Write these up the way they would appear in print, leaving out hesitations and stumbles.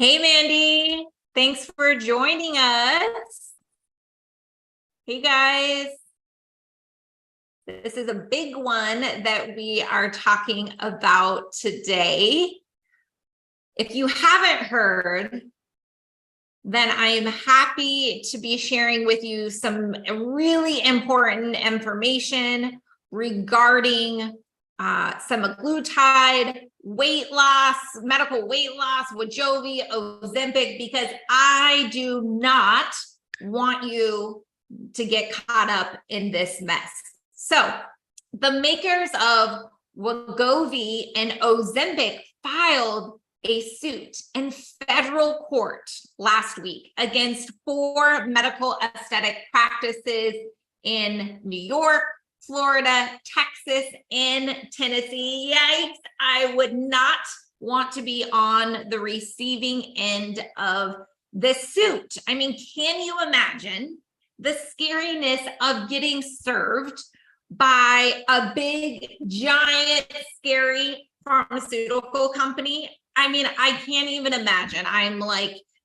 Hey, Mandy. Thanks for joining us. Hey, guys. This is a big one that we are talking about today. If you haven't heard, then I am happy to be sharing with you some really important information regarding semaglutide, weight loss, medical weight loss, Wegovy, Ozempic, because I do not want you to get caught up in this mess. So the makers of Wegovy and Ozempic filed a suit in federal court last week against 4 medical aesthetic practices in New York, Florida, Texas, and Tennessee. Yikes, I would not want to be on the receiving end of this suit. I mean, can you imagine the scariness of getting served by a big, giant, scary pharmaceutical company? I mean, I can't even imagine.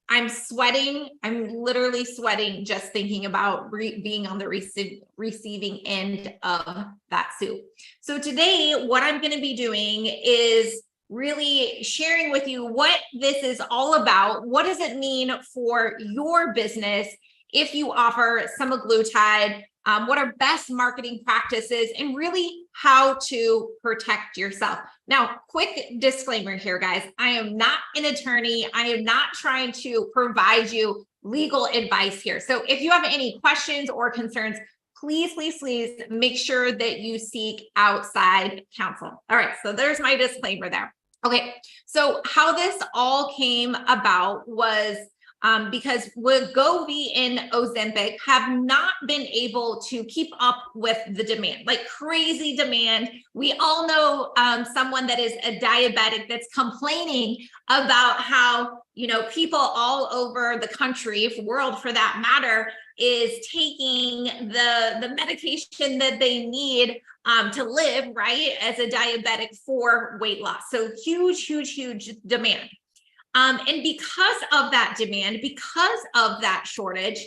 I'm sweating. I'm literally sweating just thinking about being on the receiving end of that suit. So today, what I'm going to be doing is really sharing with you what this is all about. What does it mean for your business if you offer semaglutide? What are best marketing practices, and really how to protect yourself. Now, quick disclaimer here, guys. I am not an attorney. I am not trying to provide you legal advice here. So if you have any questions or concerns, please make sure that you seek outside counsel. All right, so there's my disclaimer there. Okay, so how this all came about was because Wegovy and Ozempic have not been able to keep up with the demand, like crazy demand. We all know someone that is a diabetic that's complaining about how, people all over the country, world for that matter, is taking the medication that they need to live, right, as a diabetic for weight loss. So huge demand. And because of that demand, because of that shortage,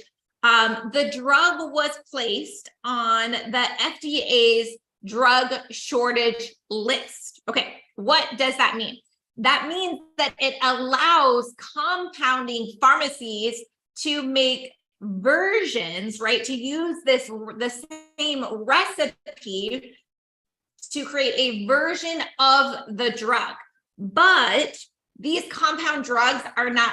the drug was placed on the FDA's drug shortage list. Okay, what does that mean? That means that it allows compounding pharmacies to make versions, right, to use the same recipe to create a version of the drug. But these compound drugs are not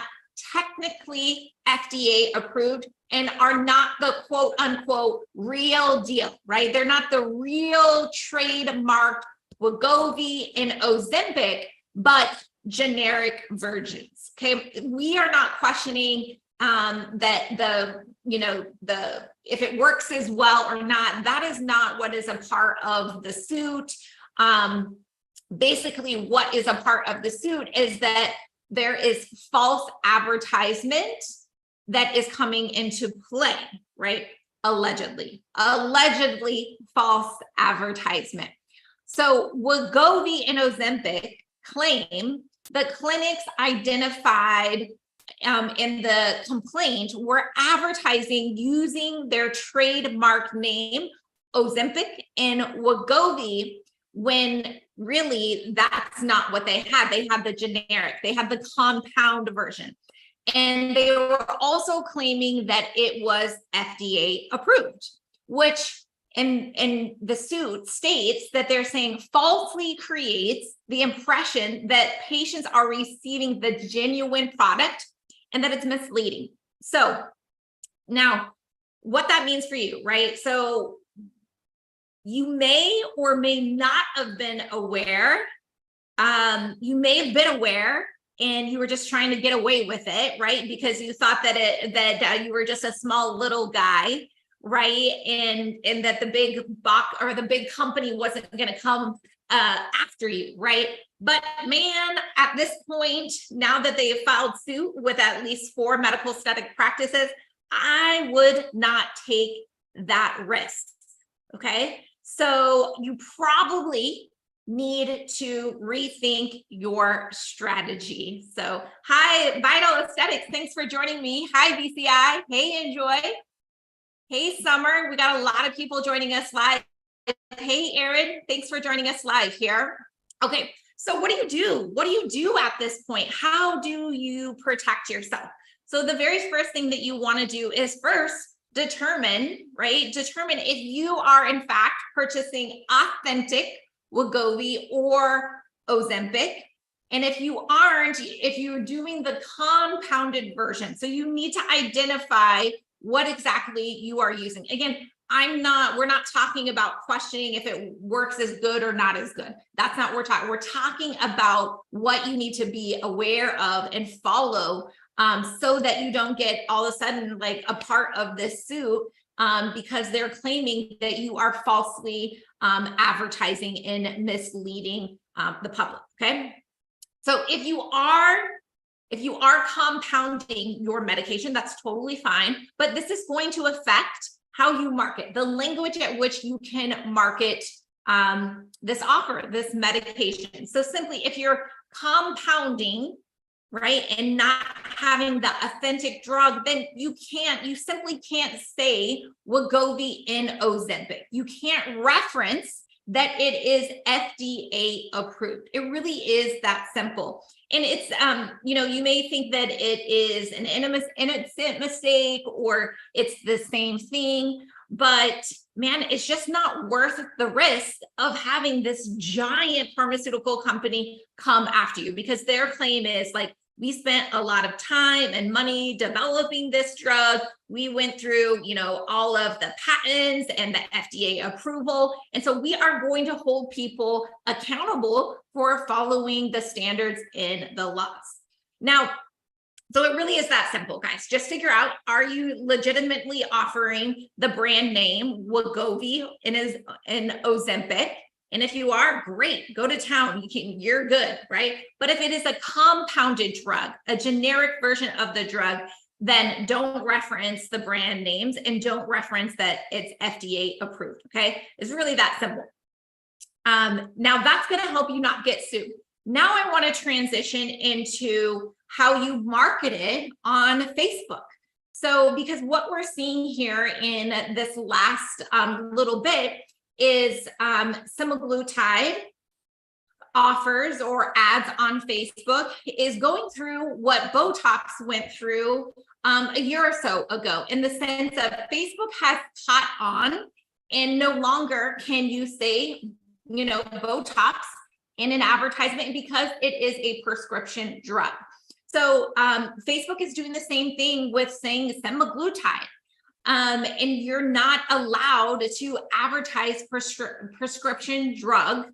technically FDA approved and are not the quote unquote real deal, right? They're not the real trademarked Wegovy and Ozempic, but generic versions. Okay, we are not questioning that if it works as well or not. That is not what is a part of the suit. Basically, what is a part of the suit is that there is false advertisement that is coming into play, right? Allegedly false advertisement. So Wegovy and Ozempic claim the clinics identified in the complaint were advertising using their trademark name, Ozempic and Wegovy, when really that's not what they had. They had the generic, they had the compound version. And they were also claiming that it was FDA approved, which in the suit states that they're saying falsely creates the impression that patients are receiving the genuine product and that it's misleading. So now what that means for you, right? So you may or may not have been aware. You may have been aware and you were just trying to get away with it, right? Because you thought that you were just a small little guy, right? And that the big box or the big company wasn't going to come after you, right? But man, at this point, now that they have filed suit with at least 4 medical aesthetic practices, I would not take that risk. Okay. So you probably need to rethink your strategy. So hi, Vital Aesthetics. Thanks for joining me. Hi, VCI. Hey, Enjoy. Hey, Summer. We got a lot of people joining us live. Hey, Aaron. Thanks for joining us live here. Okay. So what do you do? What do you do at this point? How do you protect yourself? So the very first thing that you want to do is first determine if you are in fact purchasing authentic Wegovy or Ozempic. And if you aren't, if you're doing the compounded version, so you need to identify what exactly you are using. Again, we're not talking about questioning if it works as good or not as good. That's not what we're talking. We're talking about what you need to be aware of and follow, so that you don't get all of a sudden like a part of this suit, because they're claiming that you are falsely advertising and misleading the public. Okay. So if you are compounding your medication, that's totally fine, but this is going to affect how you market, the language at which you can market this offer, this medication. So simply, if you're compounding, right, and not having the authentic drug, then you simply can't say Wegovy and Ozempic. You can't reference that it is FDA approved. It really is that simple. And it's, you may think that it is an innocent mistake or it's the same thing, but man, it's just not worth the risk of having this giant pharmaceutical company come after you, because their claim is like, we spent a lot of time and money developing this drug. We went through, all of the patents and the FDA approval. And so we are going to hold people accountable for following the standards in the laws. Now, so it really is that simple, guys. Just figure out, are you legitimately offering the brand name Wegovy and Ozempic? And if you are, great, go to town, you're good, right? But if it is a compounded drug, a generic version of the drug, then don't reference the brand names and don't reference that it's FDA approved, okay? It's really that simple. Now that's gonna help you not get sued. Now I wanna transition into how you market it on Facebook. So, because what we're seeing here in this last little bit is semaglutide offers or ads on Facebook is going through what Botox went through a year or so ago, in the sense of Facebook has caught on, and no longer can you say, Botox in an advertisement because it is a prescription drug. So Facebook is doing the same thing with saying semaglutide. And you're not allowed to advertise prescription drug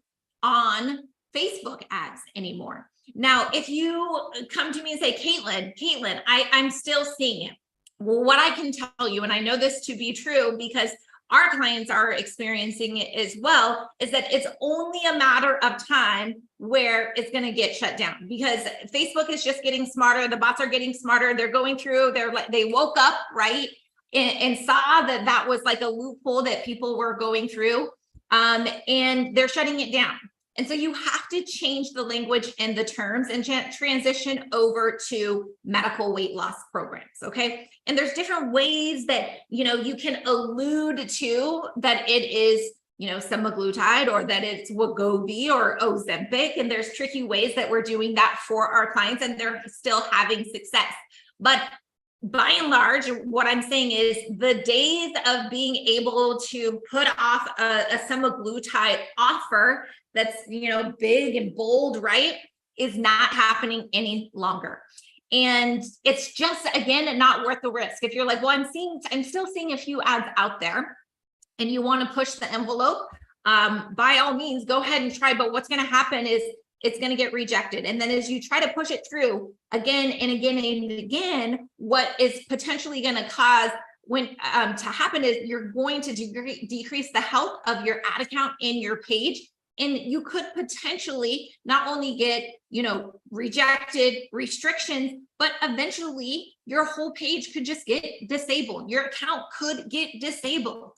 on Facebook ads anymore. Now, if you come to me and say, Caitlin, I'm still seeing it. Well, what I can tell you, and I know this to be true because our clients are experiencing it as well, is that it's only a matter of time where it's going to get shut down, because Facebook is just getting smarter. The bots are getting smarter. They're going through, they woke up, right? And saw that was like a loophole that people were going through, and they're shutting it down. And so you have to change the language and the terms and transition over to medical weight loss programs, okay? And there's different ways that, you can allude to that it is, semaglutide, or that it's Wegovy or Ozempic. And there's tricky ways that we're doing that for our clients, and they're still having success. But by and large, what I'm saying is the days of being able to put off a semaglutide offer that's, big and bold, right, is not happening any longer. And it's just, again, not worth the risk. If you're like, well, I'm still seeing a few ads out there and you want to push the envelope, by all means, go ahead and try. But what's going to happen is it's going to get rejected. And then as you try to push it through again and again and again, what is potentially going to cause to happen is you're going to decrease the health of your ad account in your page. And you could potentially not only get, rejected, restrictions, but eventually your whole page could just get disabled. Your account could get disabled,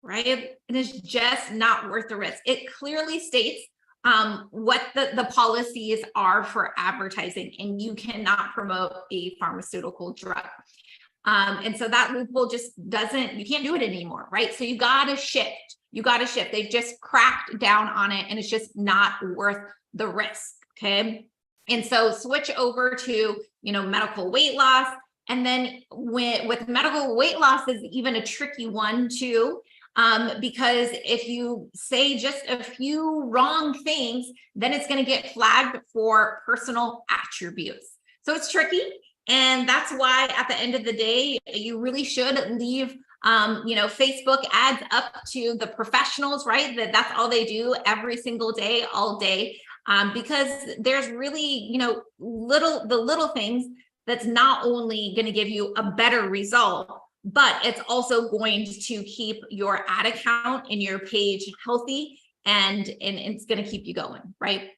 right? And it's just not worth the risk. It clearly states what the policies are for advertising, and you cannot promote a pharmaceutical drug. And so that loophole just you can't do it anymore, right? So you got to shift. They've just cracked down on it, and it's just not worth the risk. Okay. And so switch over to, medical weight loss. And then with medical weight loss is even a tricky one too. Because if you say just a few wrong things, then it's going to get flagged for personal attributes. So it's tricky. And that's why at the end of the day, you really should leave, Facebook ads up to the professionals, right? That's all they do every single day, all day. Because there's really, the little things that's not only going to give you a better result, but it's also going to keep your ad account and your page healthy, and it's going to keep you going, right?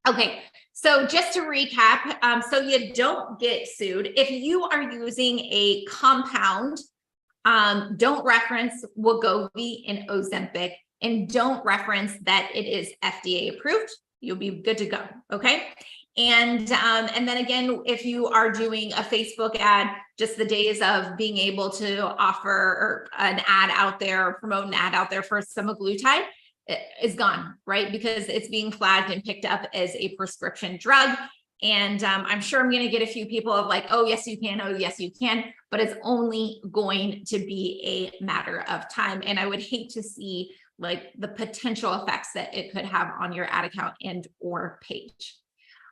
Okay, so just to recap, so you don't get sued. If you are using a compound, don't reference Wegovy and Ozempic, and don't reference that it is FDA approved. You'll be good to go, okay? And then again, if you are doing a Facebook ad, just the days of being able to offer an ad out there, or promote an ad out there for semaglutide is gone, right? Because it's being flagged and picked up as a prescription drug. And I'm sure I'm going to get a few people of like, oh, yes, you can. Oh, yes, you can. But it's only going to be a matter of time. And I would hate to see like the potential effects that it could have on your ad account and or page.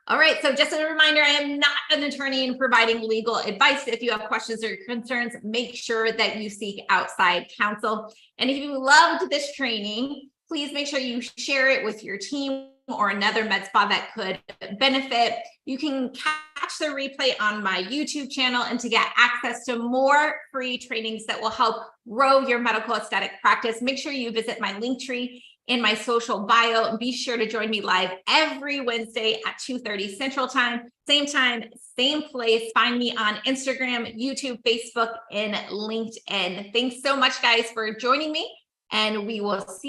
All right, so just a reminder, I am not an attorney in providing legal advice. If you have questions or concerns, make sure that you seek outside counsel. And if you loved this training, please make sure you share it with your team or another med spa that could benefit. You can catch the replay on my YouTube channel, and to get access to more free trainings that will help grow your medical aesthetic practice, make sure you visit my link tree in my social bio, and be sure to join me live every Wednesday at 2:30 Central Time, same place. Find me on Instagram, YouTube, Facebook, and LinkedIn. Thanks so much, guys, for joining me, and we will see